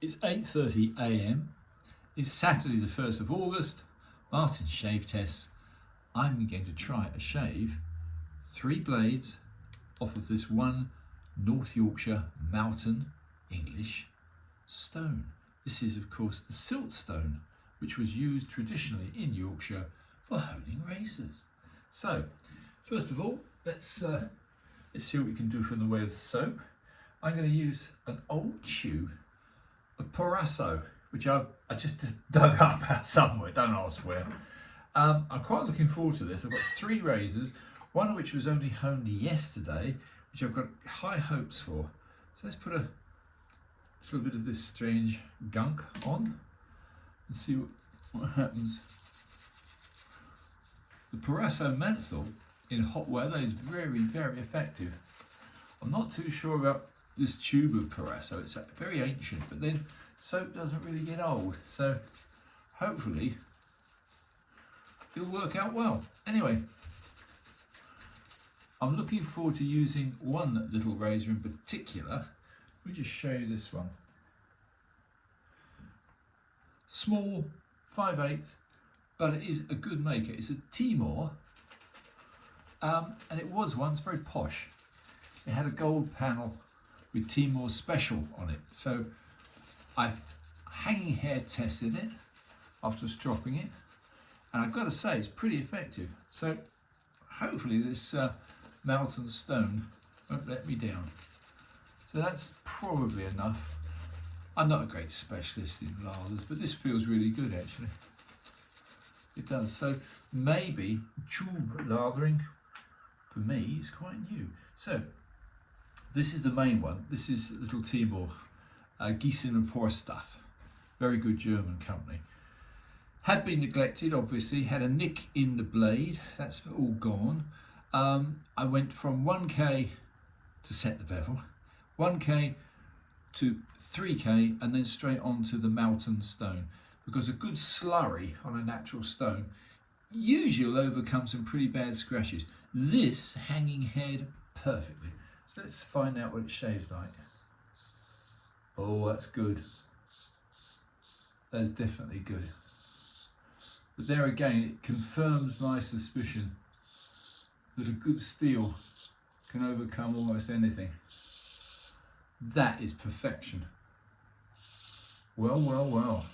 It's 8:30 a.m. It's Saturday the 1st of August. Martin's shave tests. I'm going to try a shave 3 blades off of this one North Yorkshire Moughton English stone. This is of course the silt stone, which was used traditionally in Yorkshire for honing razors. So first of all, let's see what we can do from the way of soap. I'm going to use an old tube of Parasso, which I just dug up somewhere, don't ask where. I'm quite looking forward to this. I've got 3 razors, one of which was only honed yesterday, which I've got high hopes for. So let's put a little bit of this strange gunk on and see what happens. The Parasso menthol in hot weather is very, very effective. I'm not too sure about this tube of Parasso. It's very ancient, but then soap doesn't really get old, so hopefully it'll work out well. Anyway, I'm looking forward to using one little razor in particular. Let me just show you this one. Small, 5/8, but it is a good maker. It's a Timor, and it was once very posh. It had a gold panel with Timor Special on it. So I've hanging hair tested it after stropping it, and I've got to say it's pretty effective. So hopefully this Moughton stone won't let me down. So that's probably enough. I'm not a great specialist in lathers, but this feels really good actually. It does. So maybe tube lathering for me is quite new. So this is the main one. This is little Timor, Gießen and Forstaff. Very good German company. Had been neglected, obviously, had a nick in the blade. That's all gone. I went from 1K to set the bevel, 1K to 3K, and then straight on to the Moughton stone, because a good slurry on a natural stone usually will overcome some pretty bad scratches. This hanging head perfectly. So let's find out what it shaves like. Oh, that's good. That's definitely good. But there again, it confirms my suspicion that a good steel can overcome almost anything. That is perfection. Well, well, well.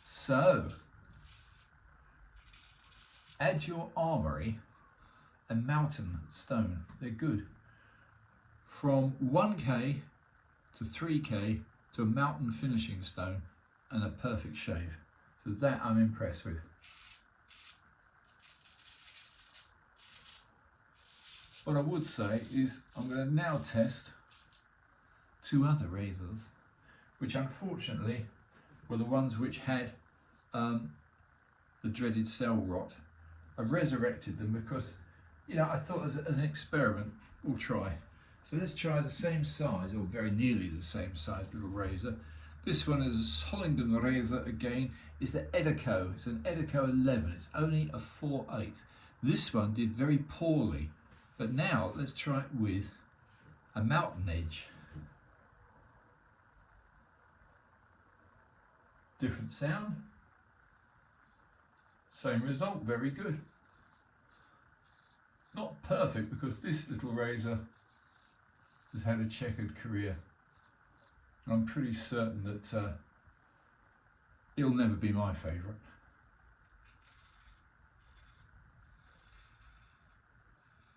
So, add to your armoury a Moughton stone. They're good. From 1K to 3K to a Moughton finishing stone and a perfect shave. So that I'm impressed with. What I would say is I'm going to now test 2 other razors, which unfortunately were the ones which had the dreaded cell rot. I resurrected them because, you know, I thought as an experiment we'll try. So let's try the same size, or very nearly the same size little razor. This one is a Solingen razor again. It's the Edico. It's an Edico 11. It's only a 4/8. This one did very poorly, but now let's try it with a Moughton edge. Different sound. Same result, very good. Not perfect because this little razor has had a checkered career. And I'm pretty certain that it'll never be my favourite.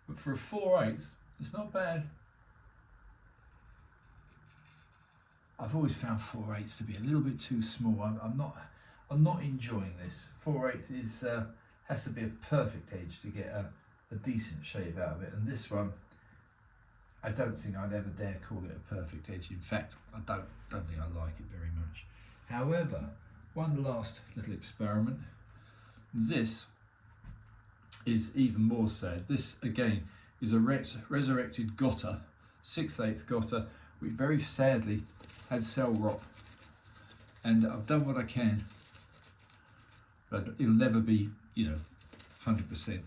But for a 4/8, it's not bad. I've always found 4/8 to be a little bit too small. I'm not enjoying this. 4/8 is has to be a perfect edge to get a decent shave out of it, and this one, I don't think I'd ever dare call it a perfect edge. In fact, I don't think I like it very much. However, one last little experiment. This is even more sad. This again is a resurrected Gotta, 6/8 Gotta, which very sadly had cell rot, and I've done what I can, but it'll never be, you know, 100%.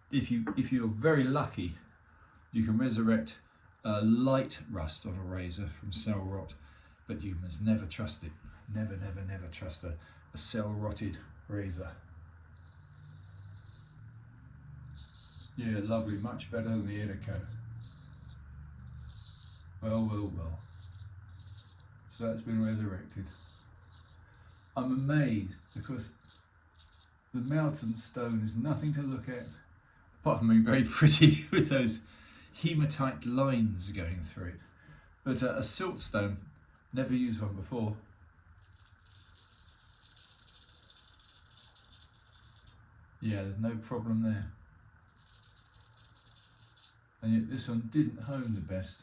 If you're very lucky You can resurrect light rust on a razor from cell rot, but you must never trust it. Never, never, never trust a cell rotted razor. Yeah, lovely, much better than the Edico. Well, well, well. So that's been resurrected. I'm amazed because the Moughton stone is nothing to look at, apart from being very pretty with those hematite lines going through it. But a silt stone, never used one before. Yeah, there's no problem there. And yet this one didn't hone the best.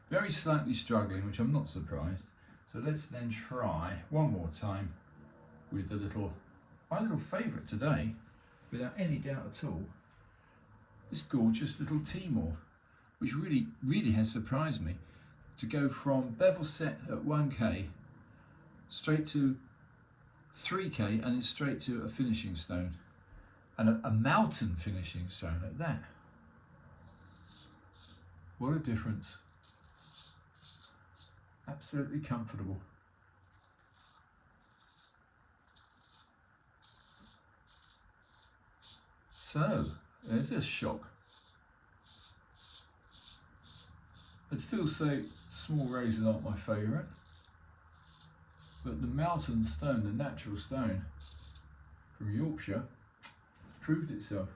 Very slightly struggling, which I'm not surprised. So let's then try one more time with my little favourite today, without any doubt at all, this gorgeous little Timor, which really, really has surprised me to go from bevel set at 1K straight to 3K and then straight to a finishing stone, and a Moughton finishing stone at that. What a difference. Absolutely comfortable. So, there's a shock. I'd still say small razors aren't my favourite, but the Moughton stone, the natural stone from Yorkshire, proved itself.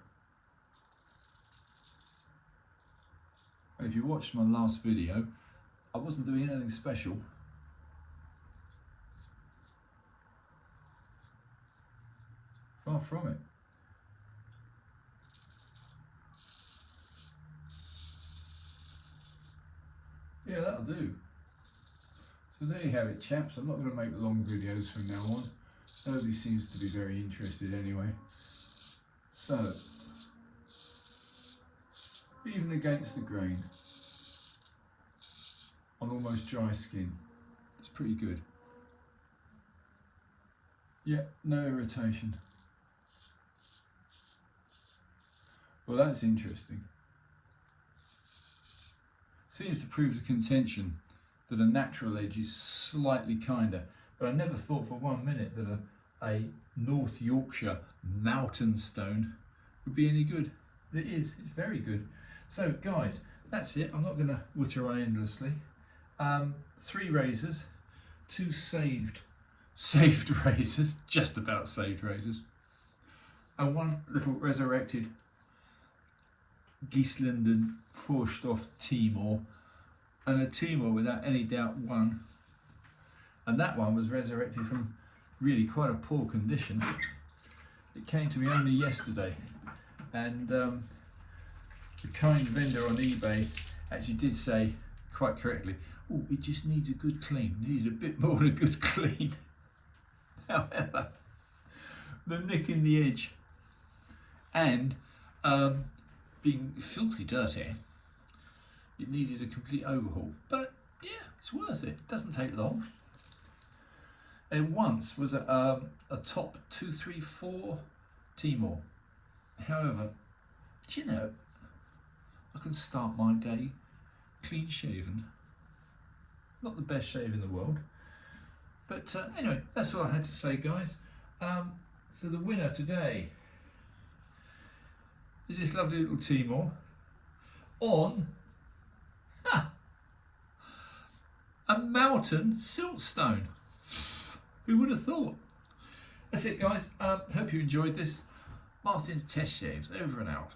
And if you watched my last video, I wasn't doing anything special. Far from it. Yeah, that'll do. So there you have it, chaps. I'm not going to make long videos from now on. Nobody seems to be very interested anyway. So, even against the grain, on almost dry skin, it's pretty good. Yeah, no irritation. Well, that's interesting. Seems to prove the contention that a natural edge is slightly kinder, but I never thought for 1 minute that a North Yorkshire Moughton stone would be any good. But it is, it's very good. So guys, that's it. I'm not going to witter on endlessly. 3 razors, 2 saved razors, just about saved razors, and 1 little resurrected Giesland and Forstoff Timor, and a Timor without any doubt won, and that one was resurrected from really quite a poor condition. It came to me only yesterday, and the kind vendor on eBay actually did say quite correctly, oh, it just needs a good clean, needed a bit more than a good clean. However, the nick in the edge and being filthy dirty, it needed a complete overhaul. But yeah, it's worth it. It doesn't take long. And it once was a top 234 Timor. However, do you know, I can start my day clean shaven. Not the best shave in the world. But anyway, that's all I had to say, guys. So the winner today is this lovely little Timor on a Moughton Silt stone. Who would have thought? That's it, guys. Hope you enjoyed this. Martin's Test Shaves, over and out.